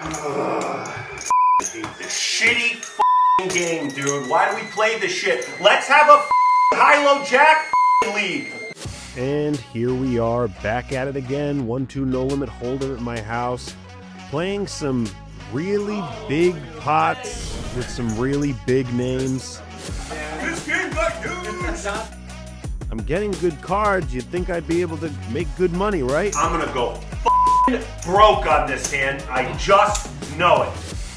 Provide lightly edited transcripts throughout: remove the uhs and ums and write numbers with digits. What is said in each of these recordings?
I hate this shitty f***ing game, dude. Why do we play this shit? Let's have a f***ing high-low jack f***ing league. And here we are, back at it again. 1-2 no limit hold'em at my house, playing some really big pots with some really big names. This game got huge. I'm getting good cards. You'd think I'd be able to make good money, right? I'm gonna go f***ing broke on this hand. I just know it.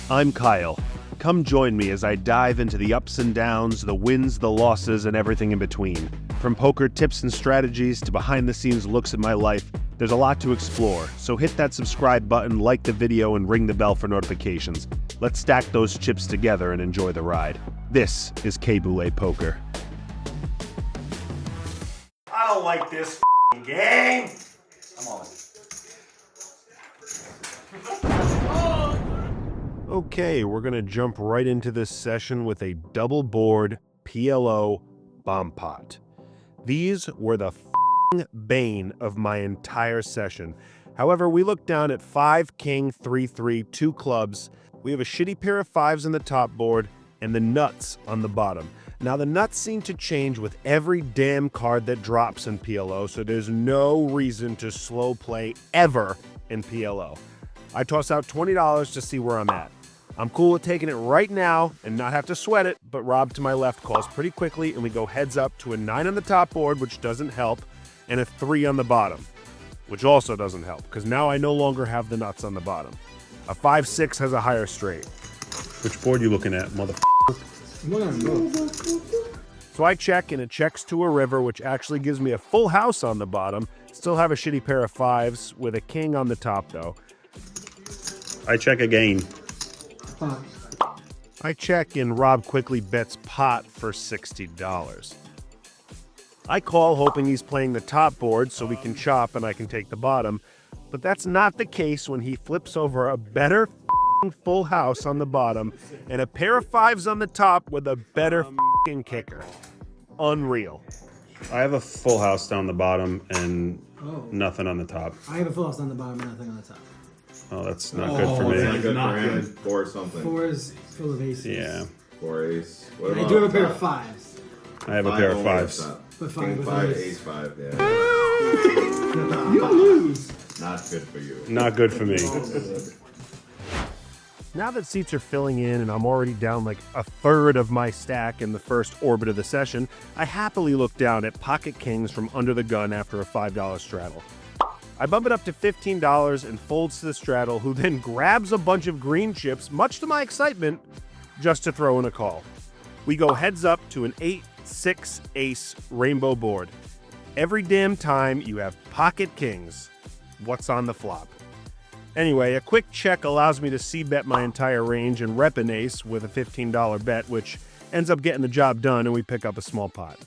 I'm Kyle. Come join me as I dive into the ups and downs, the wins, the losses, and everything in between. From poker tips and strategies to behind-the-scenes looks at my life, there's a lot to explore. So hit that subscribe button, like the video, and ring the bell for notifications. Let's stack those chips together and enjoy the ride. This is K10 Poker. I don't like this f***ing game. I'm on. Okay, we're gonna jump right into this session with a double board PLO bomb pot. These were the f***ing bane of my entire session. However, we look down at 5 king 3-3 2 clubs. We have a shitty pair of fives on the top board and the nuts on the bottom. Now the nuts seem to change with every damn card that drops in PLO, so there's no reason to slow play ever in PLO. I toss out $20 to see where I'm at. I'm cool with taking it right now and not have to sweat it, but Rob to my left calls pretty quickly and we go heads up to a 9 on the top board, which doesn't help, and a 3 on the bottom, which also doesn't help, because now I no longer have the nuts on the bottom. A 5-6 has a higher straight. Which board you looking at, motherfucker? So I check, and it checks to a river, which actually gives me a full house on the bottom. Still have a shitty pair of fives with a king on the top, though. I check again. I check, and Rob quickly bets pot for $60. I call, hoping he's playing the top board so we can chop and I can take the bottom, but that's not the case when he flips over a better full house on the bottom and a pair of fives on the top with a better kicker. Unreal. I have a full house down the bottom and nothing on the top. I have a full house on the bottom and nothing on the top. Oh, that's not good for me. That's not good for him. 4 something. 4 is full of aces. Yeah. 4 ace. What I about do have a pair top? of fives. I have a pair of fives. But King 5 5, with ace ace. 5, yeah. You lose. Not good for you. Not good for me. Now that seats are filling in and I'm already down like a third of my stack in the first orbit of the session, I happily look down at pocket kings from under the gun after a $5 straddle. I bump it up to $15 and folds to the straddle, who then grabs a bunch of green chips, much to my excitement, just to throw in a call. We go heads up to an 8-6 ace rainbow board. Every damn time you have pocket kings, what's on the flop? Anyway, a quick check allows me to c-bet my entire range and rep an ace with a $15 bet, which ends up getting the job done, and we pick up a small pot.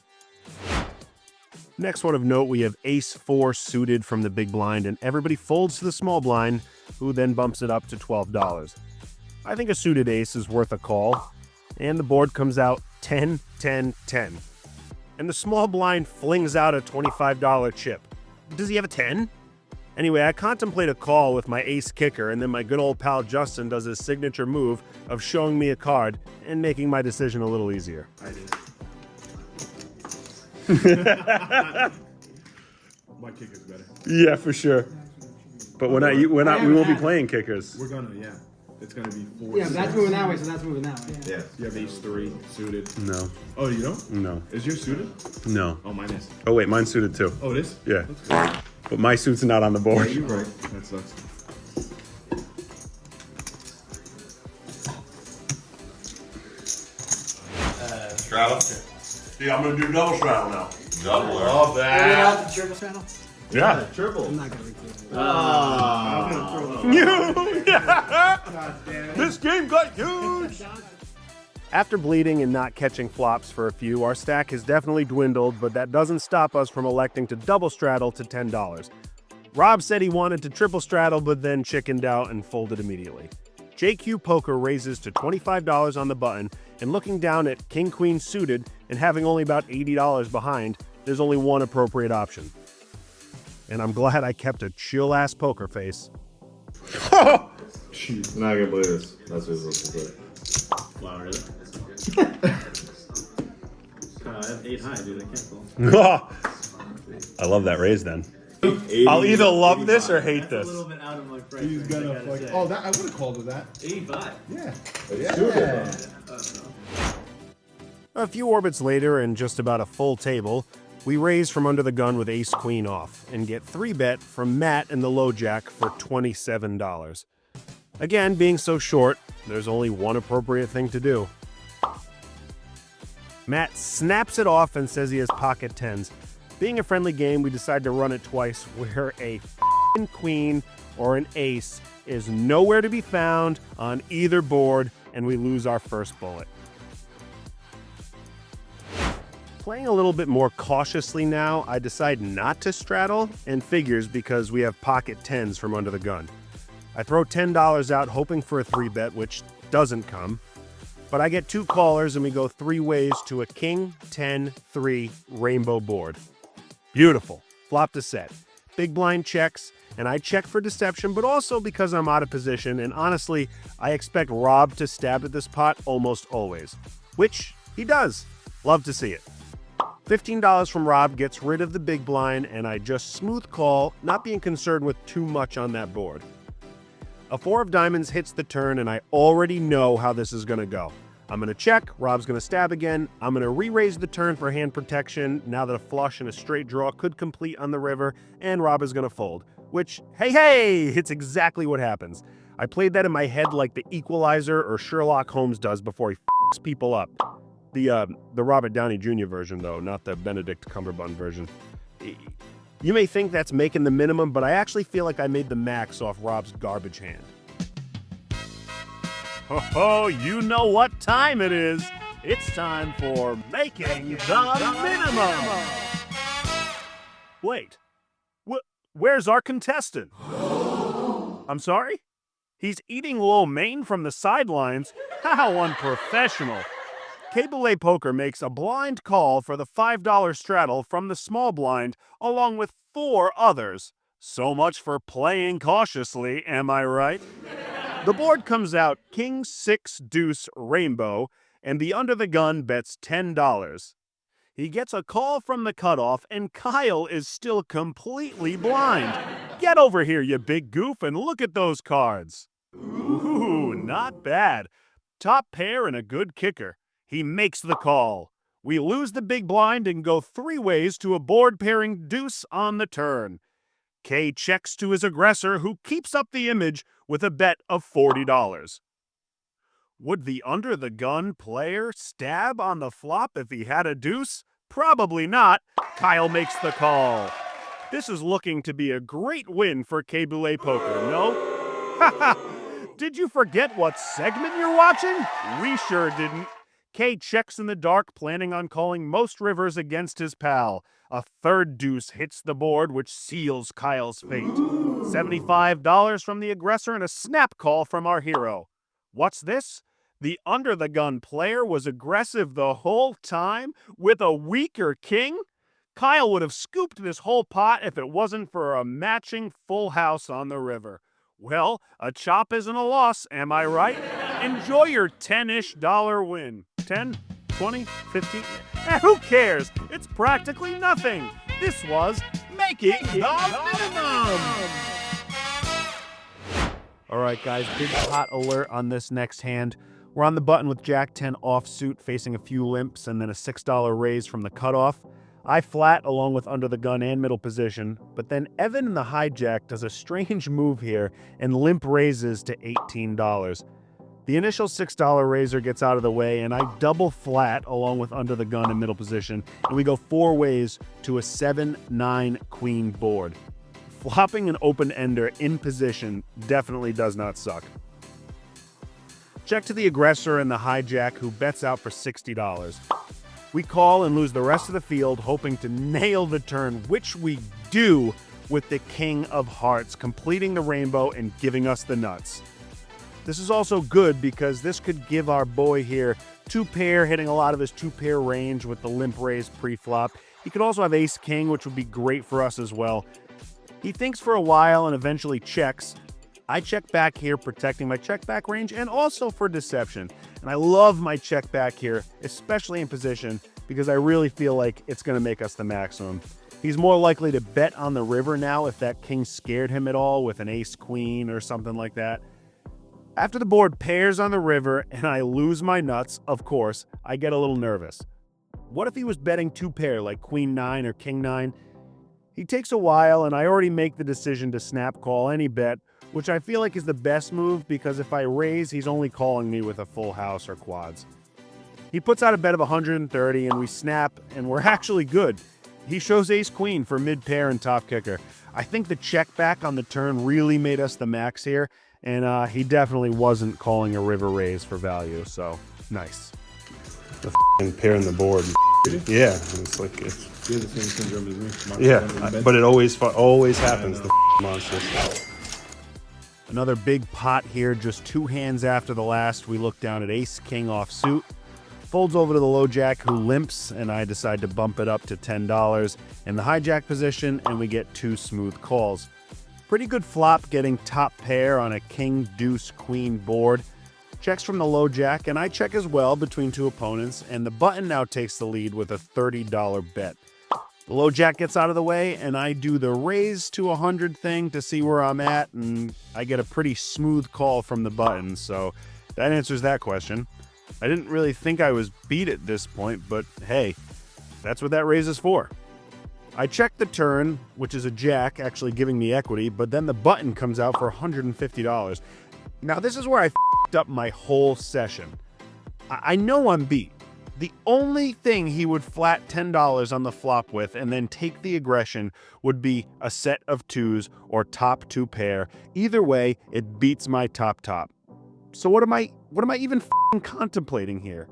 Next one of note, we have ace-4 suited from the big blind, and everybody folds to the small blind, who then bumps it up to $12. I think a suited ace is worth a call, and the board comes out 10, 10, 10. And the small blind flings out a $25 chip. Does he have a 10? Anyway, I contemplate a call with my ace kicker, and then my good old pal Justin does his signature move of showing me a card and making my decision a little easier. I did. My kicker's better. Yeah, for sure. But we won't be playing kickers. We're gonna, yeah. It's gonna be 4. Yeah, but that's moving that way, so that's moving that way. Yeah. You have ace 3 suited. No. Oh, you don't? No. Is yours suited? No. Oh, mine is. Oh wait, mine's suited too. Oh, it is? Yeah. But my suit's not on the board. You're right. That sucks. Straddle. Yeah, I'm gonna do double straddle now. Double. Love that. the triple straddle? Yeah. Triple. I'm not gonna read it. This game got huge! After bleeding and not catching flops for a few, our stack has definitely dwindled, but that doesn't stop us from electing to double straddle to $10. Rob said he wanted to triple straddle, but then chickened out and folded immediately. JQ Poker raises to $25 on the button, and looking down at King-Queen suited and having only about $80 behind, there's only one appropriate option. And I'm glad I kept a chill-ass poker face. Jeez. I'm not gonna believe this. That's what it's supposed to play. Flower it. I have 8 high, dude. I can't call. I love that raise then. 80, I'll either love this or hate That's a this. little bit out of my price. He's range, gonna I gotta fuck. say. Oh, that I would have called with that. 85. Yeah. It's stupid. A few orbits later and just about a full table, we raise from under the gun with ace-queen off and get 3-bet from Matt and the low jack for $27. Again, being so short, there's only one appropriate thing to do. Matt snaps it off and says he has pocket tens. Being a friendly game, we decide to run it twice where a f***ing queen or an ace is nowhere to be found on either board, and we lose our first bullet. Playing a little bit more cautiously now, I decide not to straddle and figures because we have pocket tens from under the gun. I throw $10 out hoping for a 3-bet, which doesn't come. But I get 2 callers and we go 3 ways to a king, 10, 3 rainbow board. Beautiful. Flop to set. Big blind checks, and I check for deception, but also because I'm out of position, and honestly, I expect Rob to stab at this pot almost always. Which he does. Love to see it. $15 from Rob gets rid of the big blind, and I just smooth call, not being concerned with too much on that board. A 4 of diamonds hits the turn, and I already know how this is going to go. I'm going to check, Rob's going to stab again, I'm going to re-raise the turn for hand protection now that a flush and a straight draw could complete on the river, and Rob is going to fold. Which, hey, it's exactly what happens. I played that in my head like the Equalizer or Sherlock Holmes does before he f***s people up. The Robert Downey Jr. version, though, not the Benedict Cumberbatch version. You may think that's making the minimum, but I actually feel like I made the max off Rob's garbage hand. Oh, you know what time it is. It's time for making the minimum. Wait, where's our contestant? I'm sorry? He's eating lo mein from the sidelines? How unprofessional. K10 Poker makes a blind call for the $5 straddle from the small blind, along with 4 others. So much for playing cautiously, am I right? The board comes out king, 6, deuce, rainbow, and the under the gun bets $10. He gets a call from the cutoff, and Kyle is still completely blind. Get over here, you big goof, and look at those cards. Ooh, not bad. Top pair and a good kicker. He makes the call. We lose the big blind and go 3 ways to a board pairing deuce on the turn. K checks to his aggressor, who keeps up the image with a bet of $40. Would the under-the-gun player stab on the flop if he had a deuce? Probably not. Kyle makes the call. This is looking to be a great win for K10 Poker, no? Haha! Did you forget what segment you're watching? We sure didn't. K checks in the dark, planning on calling most rivers against his pal. A 3rd deuce hits the board, which seals Kyle's fate. $75 from the aggressor and a snap call from our hero. What's this? The under-the-gun player was aggressive the whole time with a weaker king? Kyle would have scooped this whole pot if it wasn't for a matching full house on the river. Well, a chop isn't a loss, am I right? Enjoy your $10-ish win. 10, 20, 15, who cares? It's practically nothing. This was Making the Minimum. All right, guys, big pot alert on this next hand. We're on the button with Jack 10 offsuit, facing a few limps and then a $6 raise from the cutoff. I flat along with under the gun and middle position, but then Evan in the hijack does a strange move here and limp raises to $18. The initial $6 raiser gets out of the way, and I double flat along with under the gun in middle position, and we go 4 ways to a 7-9 queen board. Flopping an open ender in position definitely does not suck. Check to the aggressor and the hijack, who bets out for $60. We call and lose the rest of the field, hoping to nail the turn, which we do with the King of Hearts, completing the rainbow and giving us the nuts. This is also good because this could give our boy here 2-pair, hitting a lot of his 2-pair range with the limp raise pre-flop. He could also have ace-king, which would be great for us as well. He thinks for a while and eventually checks, I check back here, protecting my check back range and also for deception. And I love my check back here, especially in position, because I really feel like it's going to make us the maximum. He's more likely to bet on the river now if that king scared him at all with an ace-queen or something like that. After the board pairs on the river and I lose my nuts, of course, I get a little nervous. What if he was betting two pair like queen 9 or king 9? He takes a while and I already make the decision to snap call any bet, which I feel like is the best move because if I raise, he's only calling me with a full house or quads. He puts out a bet of 130 and we snap and we're actually good. He shows ace-queen for mid-pair and top kicker. I think the check back on the turn really made us the max here, and he definitely wasn't calling a river raise for value, so nice. The pair in the board. Yeah, it's like it's. You have the same syndrome as me. Yeah, but it always happens. The monster. Another big pot here, just two hands after the last. We look down at ace-king offsuit. Folds over to the low jack who limps, and I decide to bump it up to $10 in the hijack position, and we get two smooth calls. Pretty good flop getting top pair on a king, deuce, queen board. Checks from the low jack, and I check as well between two opponents, and the button now takes the lead with a $30 bet. The low jack gets out of the way, and I do the raise to 100 thing to see where I'm at, and I get a pretty smooth call from the button, so that answers that question. I didn't really think I was beat at this point, but hey, that's what that raise is for. I check the turn, which is a jack, actually giving me equity, but then the button comes out for $150. Now this is where I f***ed up my whole session. I know I'm beat. The only thing he would flat $10 on the flop with and then take the aggression would be a set of twos or top two pair. Either way, it beats my top. So what am I even contemplating here?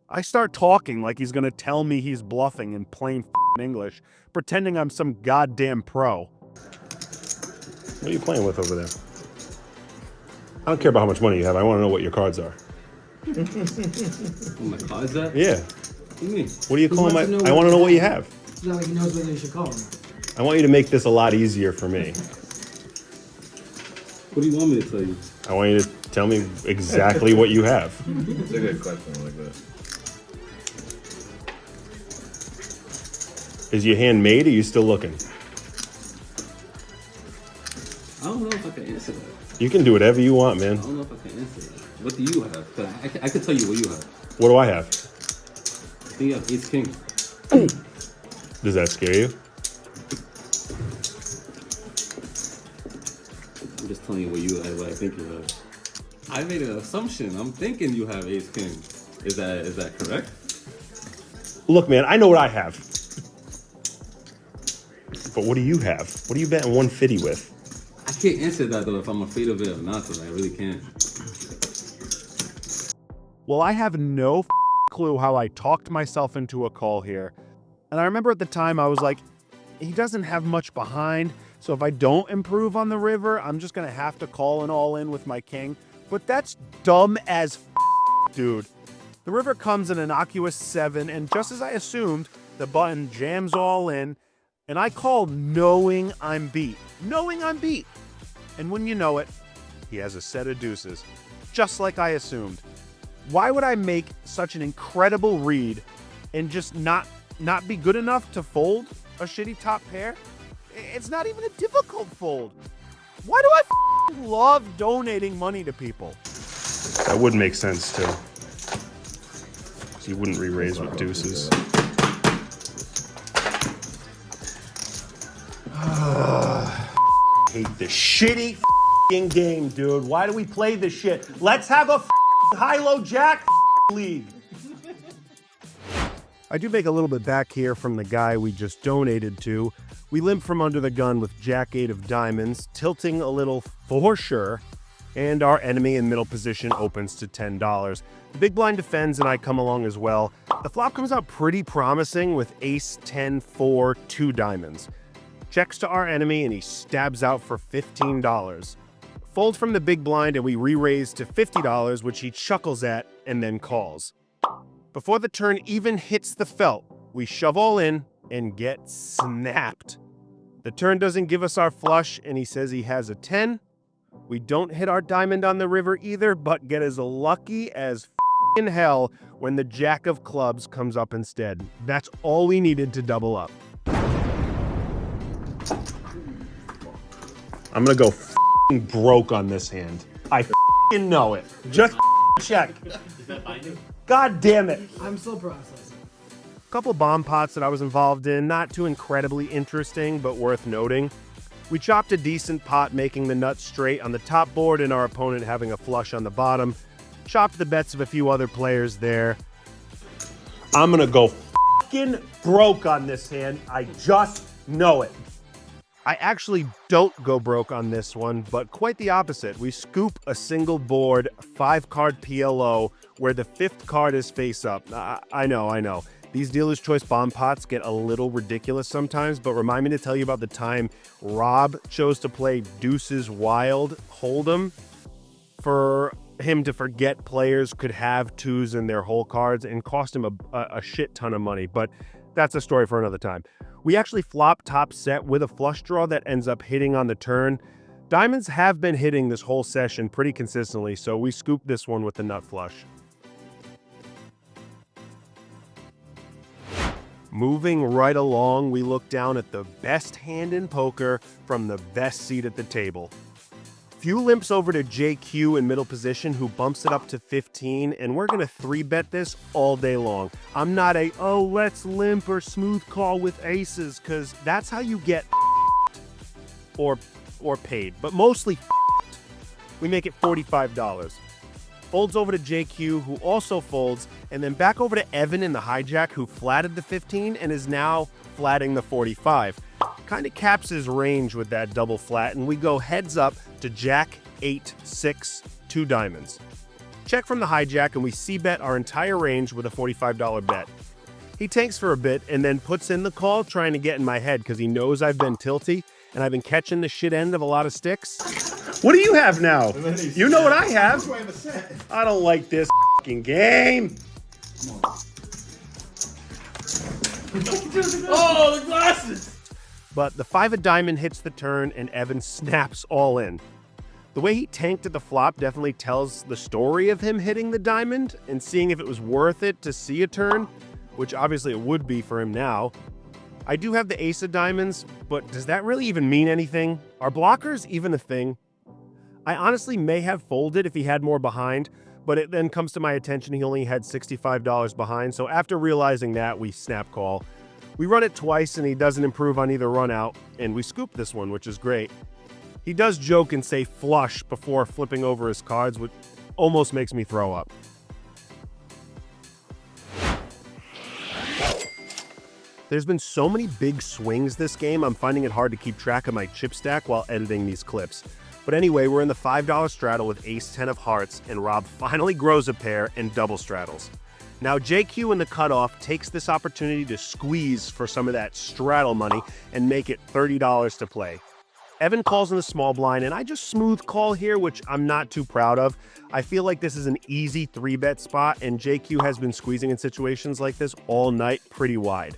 I start talking like he's gonna tell me he's bluffing in plain English, pretending I'm some goddamn pro. What are you playing with over there? I don't care about how much money you have. I want to know what your cards are. Oh, my cards at? Yeah. What do you mean? What do you call wants my? to know I what want to know you what you have. have. It's not like he knows whether he should call or not. I want you to make this a lot easier for me. What do you want me to tell you? I want you to tell me exactly what you have. It's a good question like that. Is your hand made or are you still looking? I don't know if I can answer that. You can do whatever you want, man. I don't know if I can answer that. What do you have? 'Cause I can tell you what you have. What do I have? I think you have ace king. Does that scare you? I'm just telling you what I think you have. I made an assumption. I'm thinking you have ace king. Is that correct? Look, man, I know what I have. But what do you have? What are you betting 150 with? I can't answer that though if I'm afraid of it or not. Though I really can't. Well, I have no clue how I talked myself into a call here. And I remember at the time I was like, he doesn't have much behind, so if I don't improve on the river, I'm just gonna have to call an all-in with my king. But that's dumb as dude. The river comes an innocuous 7, and just as I assumed, the button jams all in, and I call knowing I'm beat. Knowing I'm beat. And when you know it, he has a set of deuces, just like I assumed. Why would I make such an incredible read and just not be good enough to fold a shitty top pair? It's not even a difficult fold. Why do I love donating money to people? That would make sense, too. So you wouldn't re-raise with deuces. Hate this shitty game, dude. Why do we play this shit? Let's have a high-low jack league. I do make a little bit back here from the guy we just donated to. We limp from under the gun with Jack 8 of Diamonds, tilting a little for sure, and our enemy in middle position opens to $10. The big blind defends and I come along as well. The flop comes out pretty promising with ace 10 4 2 diamonds. Checks to our enemy and he stabs out for $15. Folds from the big blind and we re-raise to $50, which he chuckles at and then calls. Before the turn even hits the felt, we shove all in and get snapped. The turn doesn't give us our flush and he says he has a 10. We don't hit our diamond on the river either, but get as lucky as in hell when the jack of clubs comes up instead. That's all we needed to double up. I'm gonna go broke on this hand. I know it. Just check. God damn it. I'm still processing. Couple bomb pots that I was involved in, not too incredibly interesting, but worth noting. We chopped a decent pot, making the nuts straight on the top board and our opponent having a flush on the bottom. Chopped the bets of a few other players there. I'm gonna go broke on this hand. I just know it. I actually don't go broke on this one, but quite the opposite. We scoop a single board, 5-card PLO, where the 5th card is face up. I know. These dealer's choice bomb pots get a little ridiculous sometimes, but remind me to tell you about the time Rob chose to play Deuces Wild Hold'em for him to forget players could have 2s in their whole cards and cost him a shit ton of money, but that's a story for another time. We actually flop top set with a flush draw that ends up hitting on the turn. Diamonds have been hitting this whole session pretty consistently, so we scoop this one with the nut flush. Moving right along, we look down at the best hand in poker from the best seat at the table. Few limps over to JQ in middle position, who bumps it up to 15, and we're going to 3-bet this all day long. I'm not a, oh, let's limp or smooth call with aces, because that's how you get or paid, but mostly we make it $45. Folds over to JQ, who also folds, and then back over to Evan in the hijack, who flatted the 15 and is now flatting the 45. Kind of caps his range with that double flat, and we go heads up to Jack, 8, 6, 2 diamonds. Check from the hijack, and we c-bet our entire range with a $45 bet. He tanks for a bit and then puts in the call, trying to get in my head because he knows I've been tilty and I've been catching the shit end of a lot of sticks. What do you have now? You know what I have. I don't like this fucking game. Oh, the glasses! But the 5 of diamond hits the turn and Evan snaps all in. The way he tanked at the flop definitely tells the story of him hitting the diamond and seeing if it was worth it to see a turn, which obviously it would be for him now. I do have the ace of diamonds, but does that really even mean anything? Are blockers even a thing? I honestly may have folded if he had more behind, but it then comes to my attention he only had $65 behind, so after realizing that, we snap call. We run it twice and he doesn't improve on either run out, and we scoop this one, which is great. He does joke and say flush before flipping over his cards, which almost makes me throw up. There's been so many big swings this game, I'm finding it hard to keep track of my chip stack while editing these clips. But anyway, we're in the $5 straddle with ace-10 of hearts, and Rob finally grows a pair and double straddles. Now JQ in the cutoff takes this opportunity to squeeze for some of that straddle money and make it $30 to play. Evan calls in the small blind, and I just smooth call here, which I'm not too proud of. I feel like this is an easy 3-bet spot, and JQ has been squeezing in situations like this all night pretty wide.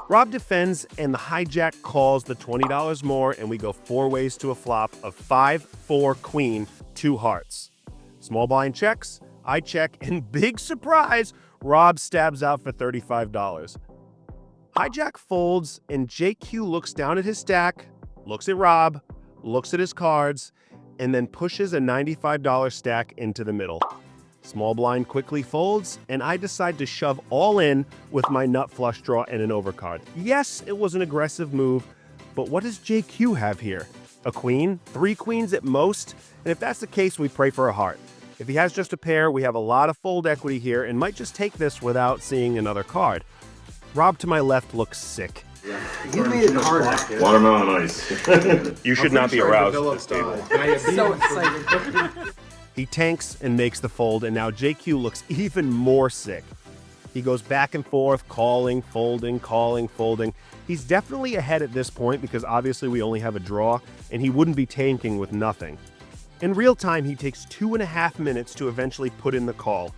Rob defends, and the hijack calls the $20 more, and we go 4 ways to a flop of 5, 4, queen, 2 hearts. Small blind checks, I check, and big surprise, Rob stabs out for $35. Hijack folds, and JQ looks down at his stack, looks at Rob, looks at his cards, and then pushes a $95 stack into the middle. Small blind quickly folds, and I decide to shove all in with my nut flush draw and an overcard. Yes, it was an aggressive move, but what does JQ have here? A queen? 3 queens at most? And if that's the case, we pray for a heart. If he has just a pair, we have a lot of fold equity here and might just take this without seeing another card. Rob to my left looks sick. You made it harder. Watermelon ice. You should not be aroused at this Developed, table. so excited. He tanks and makes the fold, and now JQ looks even more sick. He goes back and forth, calling, folding, calling, folding. He's definitely ahead at this point because obviously we only have a draw, and he wouldn't be tanking with nothing. In real time, he takes 2.5 minutes to eventually put in the call.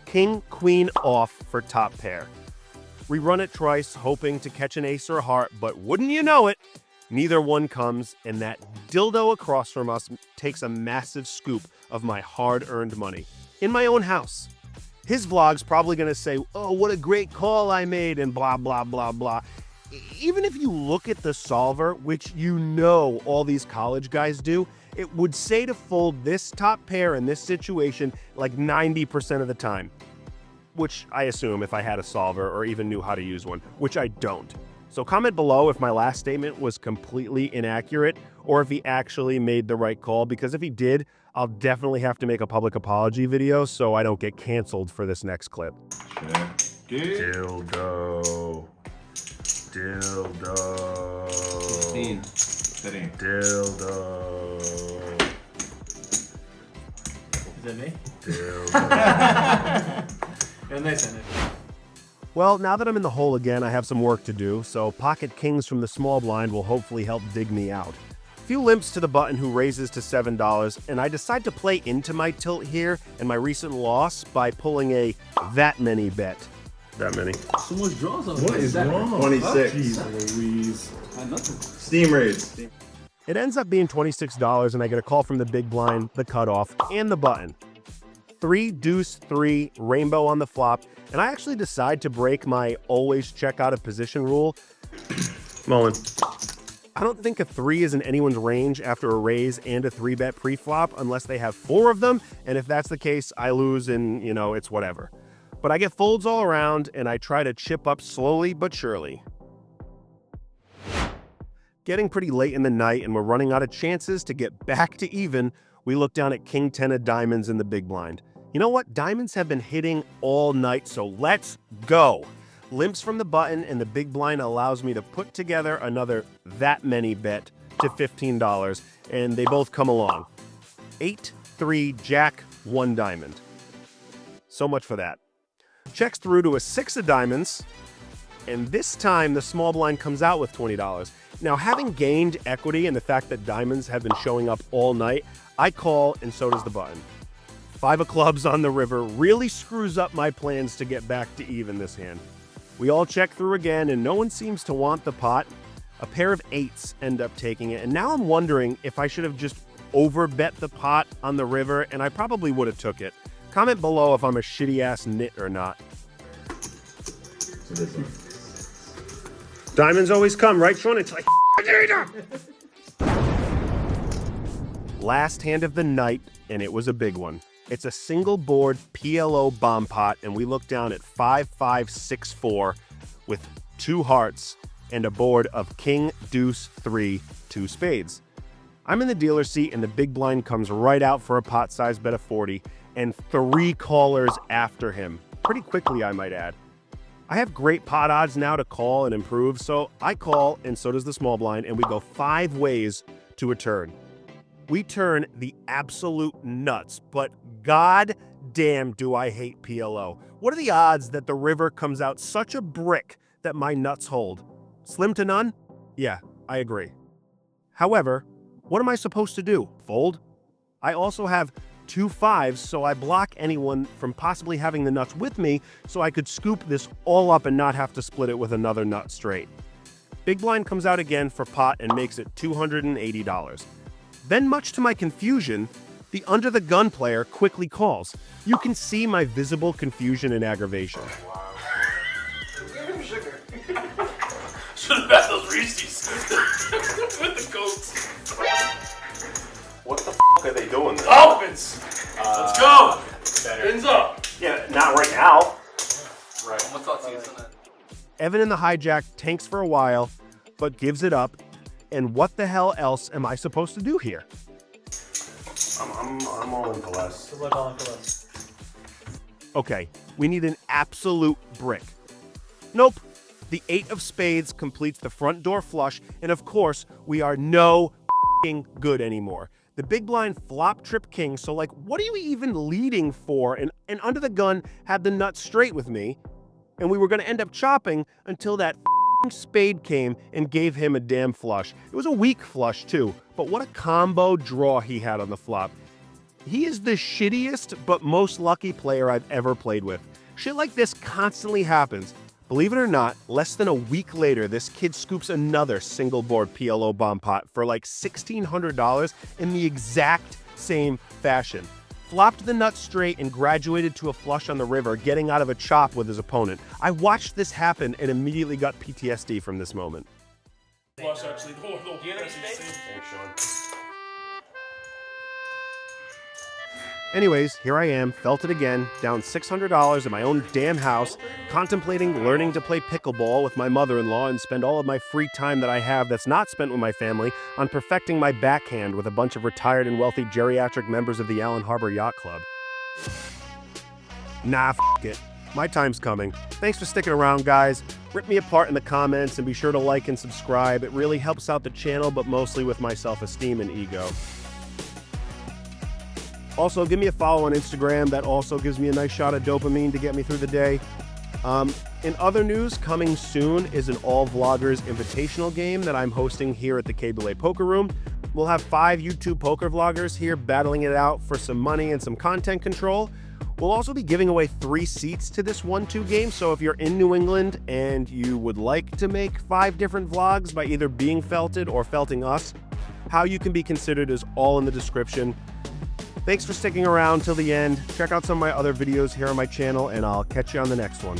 King, queen off for top pair. We run it twice, hoping to catch an ace or a heart, but wouldn't you know it, Neither one comes, and that dildo across from us takes a massive scoop of my hard-earned money in my own house. His vlog's probably gonna say, oh, what a great call I made, and blah, blah, blah, blah. Even if you look at the solver, which you know all these college guys do, it would say to fold this top pair in this situation like 90% of the time. Which I assume if I had a solver or even knew how to use one, which I don't. So comment below if my last statement was completely inaccurate or if he actually made the right call, because if he did, I'll definitely have to make a public apology video so I don't get canceled for this next clip. Dildo. Dildo. 15. Dildo. Is that me? Dildo. Yeah, nice on it. Well, now that I'm in the hole again, I have some work to do, so pocket kings from the small blind will hopefully help dig me out. Few limps to the button who raises to $7, and I decide to play into my tilt here and my recent loss by pulling a that many bet. That many. So much draws on What is wrong? 26. Jeez Louise. Nothing. Steam raids. It ends up being $26, and I get a call from the big blind, the cutoff, and the button. 3 deuce 3 rainbow on the flop, and I actually decide to break my always check out of position rule. Mullen. I don't think a 3 is in anyone's range after a raise and a 3-bet pre-flop unless they have 4 of them, and if that's the case, I lose and, you know, it's whatever. But I get folds all around, and I try to chip up slowly but surely. Getting pretty late in the night, and we're running out of chances to get back to even, we look down at K10 of Diamonds in the big blind. You know what? Diamonds have been hitting all night, so let's go. Limps from the button, and the big blind allows me to put together another that many bet to $15, and they both come along. 8, 3, jack, 1 diamond. So much for that. Checks through to a 6 of diamonds, and this time the small blind comes out with $20. Now, having gained equity and the fact that diamonds have been showing up all night, I call, and so does the button. 5 of clubs on the river really screws up my plans to get back to even this hand. We all check through again, and no one seems to want the pot. A pair of 8s end up taking it, and now I'm wondering if I should have just overbet the pot on the river, and I probably would have took it. Comment below if I'm a shitty-ass nit or not. Diamonds always come, right, Sean? It's like, Last hand of the night, and it was a big one. It's a single board PLO bomb pot, and we look down at 5-5-6-4 with 2 hearts and a board of king, deuce, 3, 2 spades. I'm in the dealer seat, and the big blind comes right out for a pot size bet of 40, and 3 callers after him. Pretty quickly, I might add. I have great pot odds now to call and improve, so I call, and so does the small blind, and we go 5 ways to a turn. We turn the absolute nuts, but god damn do I hate PLO. What are the odds that the river comes out such a brick that my nuts hold? Slim to none? Yeah, I agree. However, what am I supposed to do? Fold? I also have 2 5s, so I block anyone from possibly having the nuts with me so I could scoop this all up and not have to split it with another nut straight. Big blind comes out again for pot and makes it $280. Then, much to my confusion, the under-the-gun player quickly calls. You can see my visible confusion and aggravation. Should have had those Reese's with the goats. What the f*** are they doing there? Dolphins! Let's go! Fins up! Yeah, not right now. Right. What's up, season? Evan in the hijack tanks for a while, but gives it up. And what the hell else am I supposed to do here? I'm all in for less. Good luck on for us. Okay, we need an absolute brick. Nope. The 8 of spades completes the front door flush, and of course, we are no f***ing good anymore. The big blind flop trip king, so like, what are you even leading for? And under the gun had the nut straight with me, and we were gonna end up chopping until that f***ing spade came and gave him a damn flush. It was a weak flush too, but what a combo draw he had on the flop. He is the shittiest but most lucky player I've ever played with. Shit like this constantly happens, Believe it or not, less than a week later, this kid scoops another single board PLO bomb pot for like $1,600 in the exact same fashion. Flopped the nut straight and graduated to a flush on the river, getting out of a chop with his opponent. I watched this happen and immediately got PTSD from this moment. Flush actually. Oh, no, Do you have any spades? Thanks, Sean. Anyways, here I am, felted again, down $600 in my own damn house, contemplating learning to play pickleball with my mother-in-law and spend all of my free time that I have that's not spent with my family on perfecting my backhand with a bunch of retired and wealthy geriatric members of the Allen Harbor Yacht Club. Nah, f*** it. My time's coming. Thanks for sticking around, guys. Rip me apart in the comments and be sure to like and subscribe. It really helps out the channel, but mostly with my self-esteem and ego. Also, give me a follow on Instagram. That also gives me a nice shot of dopamine to get me through the day. In other news, coming soon is an all vloggers invitational game that I'm hosting here at the KBLA Poker Room. We'll have 5 YouTube poker vloggers here battling it out for some money and some content control. We'll also be giving away 3 seats to this 1-2 game, so if you're in New England and you would like to make 5 different vlogs by either being felted or felting us, how you can be considered is all in the description. Thanks for sticking around till the end. Check out some of my other videos here on my channel, and I'll catch you on the next one.